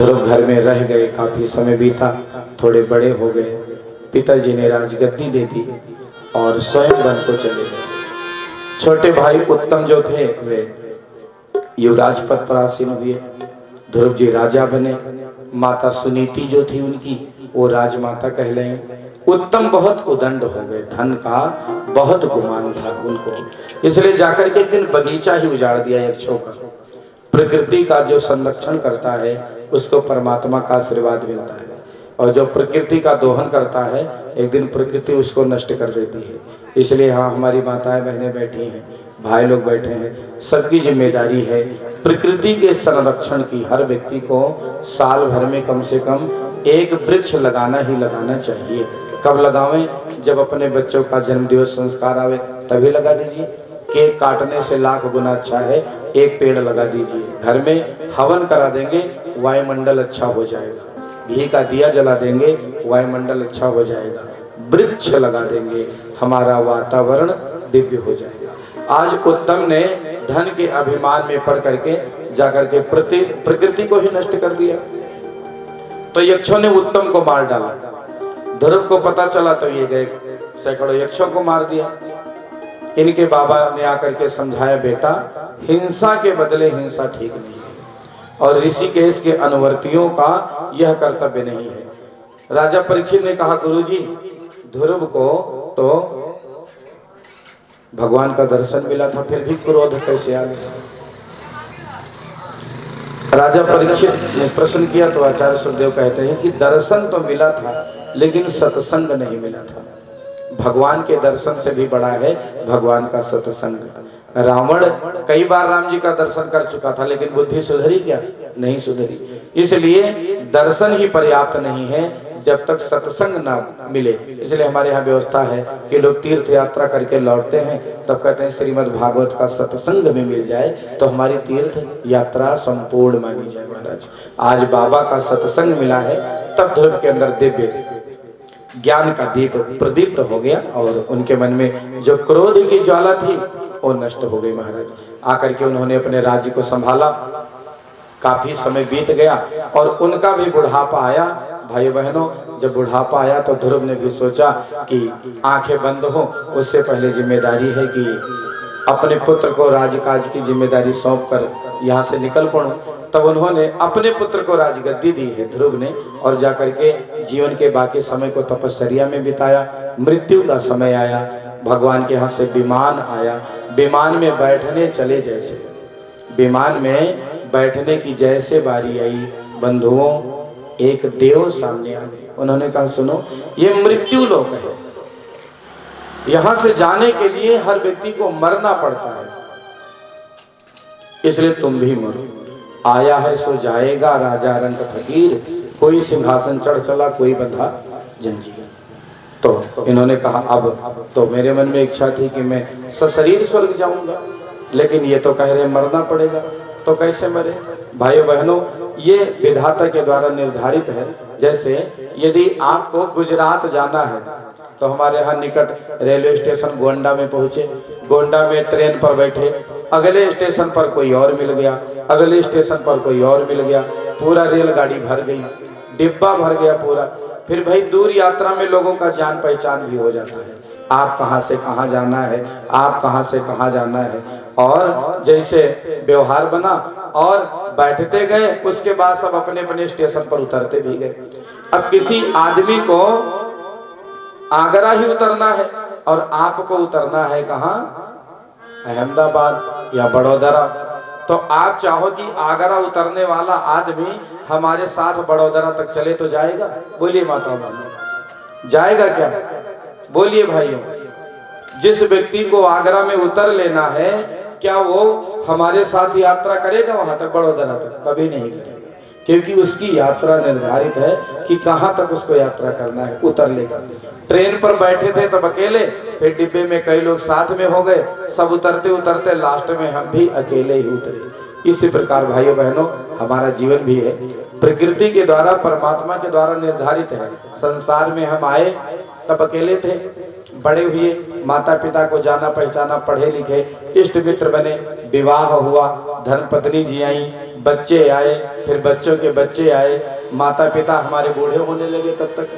ध्रुव घर में रह गए, काफी समय बीता, थोड़े बड़े हो गए। पिताजी ने राजगद्दी दे दी और स्वयं वन को चले गए। छोटे भाई उत्तम जो थे वे युवराज पद पर आसीन हुए। ध्रुव जी राजा बने। माता सुनीति जो थी उनकी वो राजमाता कहलाई। उत्तम बहुत उदंड हो गए, धन का बहुत गुमान था उनको, इसलिए जाकर के एक दिन बगीचा ही उजाड़ दिया यक्षों का। प्रकृति का जो संरक्षण करता है उसको परमात्मा का आशीर्वाद मिलता है, और जो प्रकृति का दोहन करता है एक दिन प्रकृति उसको नष्ट कर देती है। इसलिए हाँ, हमारी माताएं बहनें बैठी हैं, भाई लोग बैठे हैं, सबकी जिम्मेदारी है प्रकृति के संरक्षण की। हर व्यक्ति को साल भर में कम से कम एक वृक्ष लगाना ही लगाना चाहिए। कब लगावें? जब अपने बच्चों का जन्मदिवस संस्कार आवे तभी लगा दीजिए। केक काटने से लाख गुना अच्छा है एक पेड़ लगा दीजिए। घर में हवन करा देंगे, वायुमंडल अच्छा हो जाएगा। घी का दिया जला देंगे, वायुमंडल अच्छा हो जाएगा। वृक्ष लगा देंगे, हमारा वातावरण दिव्य हो जाएगा। आज उत्तम ने धन के अभिमान में पड़ करके जाकर के प्रकृति को ही नष्ट कर दिया। तो यक्षों ने उत्तम को मार डाला। ध्रुव को पता चला तो ये गए सैकड़ों यक्षों को मार दिया। इनके बाबा ने आकर के समझाया, बेटा हिंसा के बदले हिंसा ठीक नहीं है और ऋषिकेश के अनुवर्तियों का यह कर्तव्य नहीं है। राजा परीक्षित ने कहा, गुरुजी ध्रुव को तो भगवान का दर्शन मिला था, फिर भी क्रोध कैसे आ गया? राजा परीक्षित ने प्रश्न किया तो आचार्य सुखदेव कहते हैं कि दर्शन तो मिला था लेकिन सत्संग नहीं मिला था। भगवान के दर्शन से भी बड़ा है भगवान का सत्संग। रावण कई बार राम जी का दर्शन कर चुका था लेकिन बुद्धि सुधरी क्या? नहीं सुधरी। इसलिए दर्शन ही पर्याप्त नहीं है जब तक सत्संग ना मिले। इसलिए हमारे यहाँ व्यवस्था है कि लोग तीर्थ यात्रा करके लौटते हैं तब कहते हैं श्रीमद् भागवत का सत्संग में मिल जाए तो हमारी तीर्थ यात्रा संपूर्ण मानी जाए। महाराज आज बाबा का सत्संग मिला है तब ध्रुव के अंदर दिव्य ज्ञान का दीप प्रदीप्त हो गया और उनके मन में जो क्रोध की ज्वाला थी वो नष्ट हो गई। महाराज आकर के उन्होंने अपने राज्य को संभाला। काफी समय बीत गया और उनका भी बुढ़ापा आया। भाई बहनों, जब बुढ़ापा आया तो ध्रुव ने भी सोचा कि आंखें बंद हो उससे पहले जिम्मेदारी है कि अपने पुत्र को राजकाज की जिम्मेदारी सौंप कर यहाँ से निकल पड़ो। तब उन्होंने अपने पुत्र को राजगद्दी दी है ध्रुव ने, और जाकर के जीवन के बाकी समय को तपश्चर्या में बिताया। मृत्यु का समय आया, भगवान के यहाँ से विमान आया। विमान में बैठने चले, जैसे विमान में बैठने की जैसे बारी आई बंधुओं, एक देव सामने आ गए। उन्होंने कहा, सुनो ये मृत्यु लोक है, यहाँ से जाने के लिए हर व्यक्ति को मरना पड़ता है, इसलिए तुम भी मरो। आया है सो जाएगा, राजा रंग फकीर, कोई सिंहासन चढ़ चला कोई बंधा जंजीर। तो इन्होंने कहा, अब तो मेरे मन में इच्छा थी कि मैं सशरीर स्वर्ग जाऊंगा, लेकिन ये तो कह रहे मरना पड़ेगा, तो कैसे मरे? भाइयों बहनों, ये विधाता के द्वारा निर्धारित है। जैसे यदि आपको गुजरात जाना है तो हमारे यहाँ निकट रेलवे स्टेशन गोंडा में पहुंचे, गोंडा में ट्रेन पर बैठे, अगले स्टेशन पर कोई और मिल गया, अगले स्टेशन पर कोई और मिल गया, पूरा रेलगाड़ी भर गई, डिब्बा भर गया पूरा। फिर भाई दूर यात्रा में लोगों का जान पहचान भी हो जाता है, आप कहाँ से कहाँ जाना है, आप कहाँ से कहाँ जाना है, और जैसे व्यवहार बना और बैठते गए, उसके बाद सब अपने अपने स्टेशन पर उतरते भी गए। अब किसी आदमी को आगरा ही उतरना है और आपको उतरना है कहाँ? अहमदाबाद या बड़ौदरा। तो आप चाहो कि आगरा उतरने वाला आदमी हमारे साथ बड़ौदरा तक चले तो जाएगा? बोलिए माता बहनों, जाएगा क्या? बोलिए भाइयों, जिस व्यक्ति को आगरा में उतर लेना है क्या वो हमारे साथ यात्रा करेगा वहां तक बड़ौदरा तक? कभी नहीं करेगा, क्योंकि उसकी यात्रा निर्धारित है कि कहां तक उसको यात्रा करना है, उतर लेगा। ट्रेन पर बैठे थे तब अकेले, फिर डिब्बे में कई लोग साथ में हो गए, सब उतरते उतरते लास्ट में हम भी अकेले ही उतरे। इसी प्रकार भाइयों बहनों हमारा जीवन भी है, प्रकृति के द्वारा परमात्मा के द्वारा निर्धारित है। संसार में हम आए तब अकेले थे, बड़े हुए, माता पिता को जाना पहचाना, पढ़े लिखे, इष्ट मित्र बने, विवाह हुआ, धर्मपत्नी जी आई, बच्चे आए, फिर बच्चों के बच्चे आए, माता पिता हमारे बूढ़े होने लगे। तब तक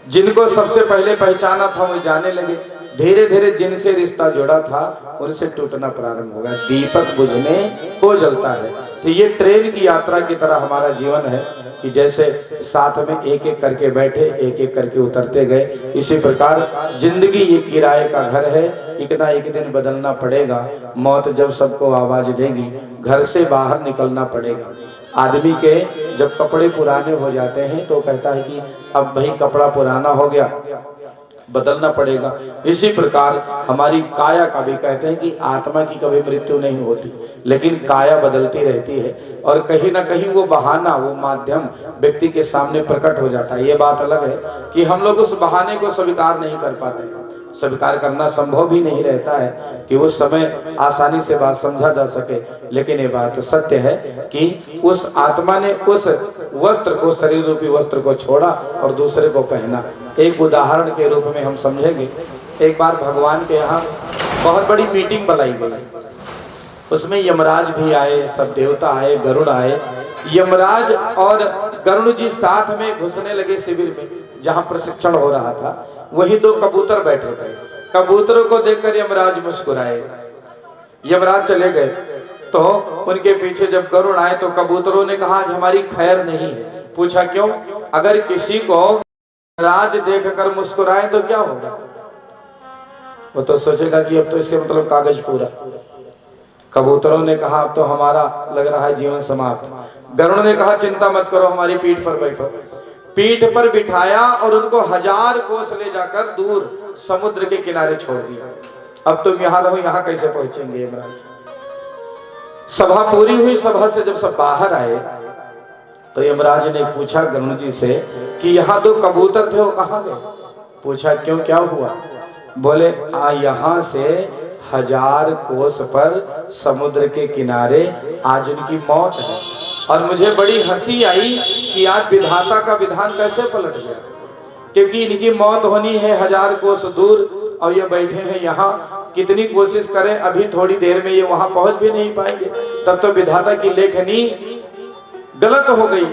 जिनको सबसे पहले पहचाना था वो जाने लगे। धीरे धीरे जिनसे रिश्ता जुड़ा था उनसे टूटना प्रारंभ हो गया। दीपक बुझने को जलता है। तो ये ट्रेन की यात्रा की तरह हमारा जीवन है कि जैसे साथ में एक एक करके बैठे, एक एक करके उतरते गए। इसी प्रकार जिंदगी ये किराए का घर है, एक ना एक दिन बदलना पड़ेगा। मौत जब सबको आवाज देगी, घर से बाहर निकलना पड़ेगा। आदमी के जब कपड़े पुराने हो जाते हैं तो कहता है कि अब भाई कपड़ा पुराना हो गया, बदलना पड़ेगा। इसी प्रकार हमारी काया का भी कहते हैं कि आत्मा की कभी मृत्यु नहीं होती, लेकिन काया बदलती रहती है और कहीं ना कहीं वो बहाना, वो माध्यम व्यक्ति के सामने प्रकट हो जाता है। ये बात अलग है कि हम लोग उस बहाने को स्वीकार नहीं कर पाते। स्वीकार करना संभव भी नहीं रहता है कि उस समय आसानी से बात समझा जा सके, लेकिन ये बात सत्य है कि उस आत्मा ने उस वस्त्र को, शरीर रूपी वस्त्र को छोड़ा और दूसरे को पहना। एक उदाहरण के रूप में हम समझेंगे। एक बार भगवान के यहाँ बहुत बड़ी मीटिंग बुलाई गई। उसमें यमराज भी आए, सब देवता आए, गरुड़ आए। यमराज और गरुड़ जी साथ में घुसने लगे शिविर में जहाँ प्रशिक्षण हो रहा था। वही दो कबूतर बैठे थे। कबूतरों को देखकर यमराज मुस्कुराए। यमराज चले गए तो उनके पीछे जब गरुड़ आए तो कबूतरों ने कहा आज हमारी खैर नहीं है। पूछा क्यों? अगर किसी को राज देखकर मुस्कुराए तो क्या होगा? वो तो सोचेगा कि अब तो इसके मतलब कागज पूरा। कबूतरों ने कहा अब तो हमारा लग रहा है जीवन समाप्त। गरुड़ ने कहा चिंता मत करो, हमारी पीठ पर बैठो। पीठ पर बिठाया और उनको 1000 कोस ले जाकर दूर समुद्र के किनारे छोड़ दिया। अब तुम यहाँ रहो, यहाँ कैसे पहुंचेंगे यमराज? सभा पूरी हुई। सभा से जब सब बाहर आए तो यमराज ने पूछा गरुड़ जी से कि यहाँ 2 कबूतर थे, वो कहाँ गए? पूछा क्यों, क्या हुआ? बोले यहाँ से 1000 कोस पर समुद्र के किनारे आज उनकी मौत है। और मुझे बड़ी हंसी आई कि आज विधाता का विधान कैसे पलट गया, क्योंकि इनकी मौत होनी है 1000 कोस दूर और ये बैठे हैं यहाँ। कितनी कोशिश करें, अभी थोड़ी देर में ये वहां पहुंच भी नहीं पाएंगे। तब तो विधाता की लेखनी गलत हो गई।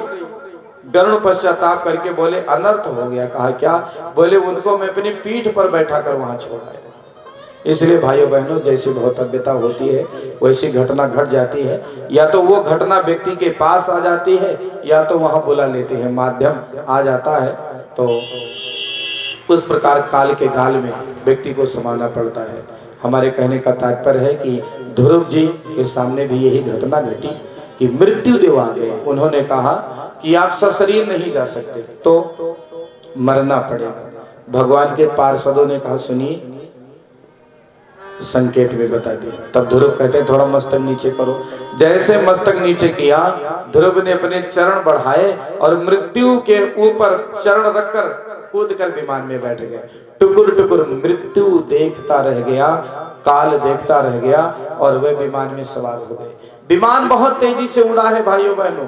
गरुड़ पश्चाताप करके बोले अनर्थ हो गया। कहा क्या? बोले उनको मैं अपनी पीठ पर बैठा कर वहां छोड़ा। इसलिए भाइयों बहनों, जैसी भौतव्यता होती है वैसी घटना घट जाती है। या तो वो घटना व्यक्ति के पास आ जाती है या तो वहां बुला लेती है, माध्यम आ जाता है। तो उस प्रकार काल के गाल में व्यक्ति को समाना पड़ता है। हमारे कहने का तात्पर्य है कि ध्रुव जी के सामने भी यही घटना घटी कि मृत्यु देव आ गए। उन्होंने कहा कि आप सशरीर नहीं जा सकते, तो मरना पड़ेगा। भगवान के पार्षदों ने कहा सुनिए, संकेत में बता दिया। तब ध्रुव कहते हैं थोड़ा मस्तक नीचे करो। जैसे मस्तक नीचे किया, ध्रुव ने अपने चरण बढ़ाए और मृत्यु के ऊपर चरण रखकर कूद कर विमान में बैठ गए। टुकुर टुकुर मृत्यु देखता रह गया, काल देखता रह गया और वे विमान में सवार हो गए। विमान बहुत तेजी से उड़ा है भाइयों बहनों।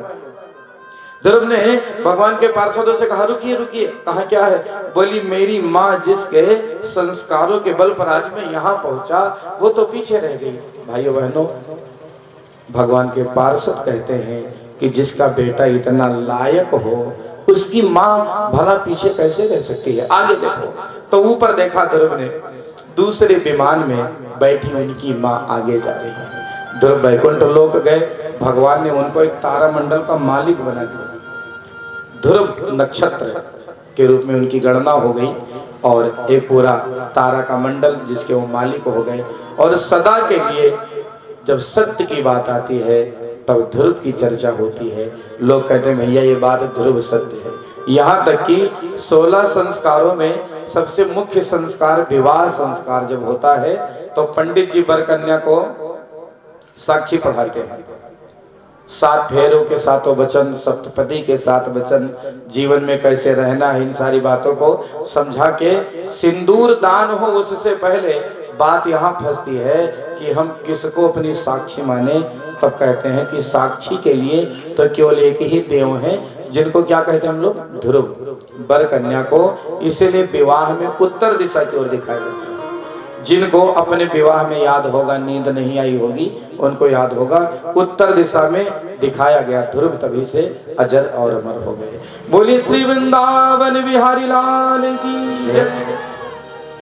ध्रुव ने भगवान के पार्षदों से कहा रुकिए रुकिए। कहा क्या है? बोली मेरी माँ जिसके संस्कारों के बल पर आज मैं यहाँ पहुंचा, वो तो पीछे रह गई। भाइयों बहनों, भगवान के पार्षद कहते हैं कि जिसका बेटा इतना लायक हो उसकी माँ भला पीछे कैसे रह सकती है? आगे देखो। तो ऊपर देखा ध्रुव ने, दूसरे विमान में बैठी उनकी माँ आगे जा रही है। ध्रुव वैकुंठ लोक गए। भगवान ने उनको एक तारामंडल का मालिक बना दिया। ध्रुव नक्षत्र के रूप में उनकी गणना हो गई और एक पूरा तारा का मंडल जिसके वो मालिक हो गए। और सदा के लिए जब सत्य की बात आती है तब ध्रुव की चर्चा होती है। लोग कहते हैं भैया ये बात ध्रुव सत्य है। यहाँ तक कि 16 संस्कारों में सबसे मुख्य संस्कार विवाह संस्कार जब होता है तो पंडित जी वर कन्या को साक्षी पढ़ाते हैं। 7 फेरों के 7 वचन, सप्तपदी के 7 वचन, जीवन में कैसे रहना है, इन सारी बातों को समझा के सिंदूर दान हो उससे पहले बात यहाँ फंसती है कि हम किसको अपनी साक्षी माने। तब कहते हैं कि साक्षी के लिए तो केवल एक ही देव है जिनको क्या कहते हैं हम लोग, ध्रुव, वर कन्या को। इसीलिए विवाह में उत्तर दिशा की ओर दिखाया जाता है। जिनको अपने विवाह में याद होगा, नींद नहीं आई होगी, उनको याद होगा उत्तर दिशा में दिखाया गया ध्रुव, तभी से अजर और अमर हो गए। बोली श्री वृंदावन बिहारी लाल की जय।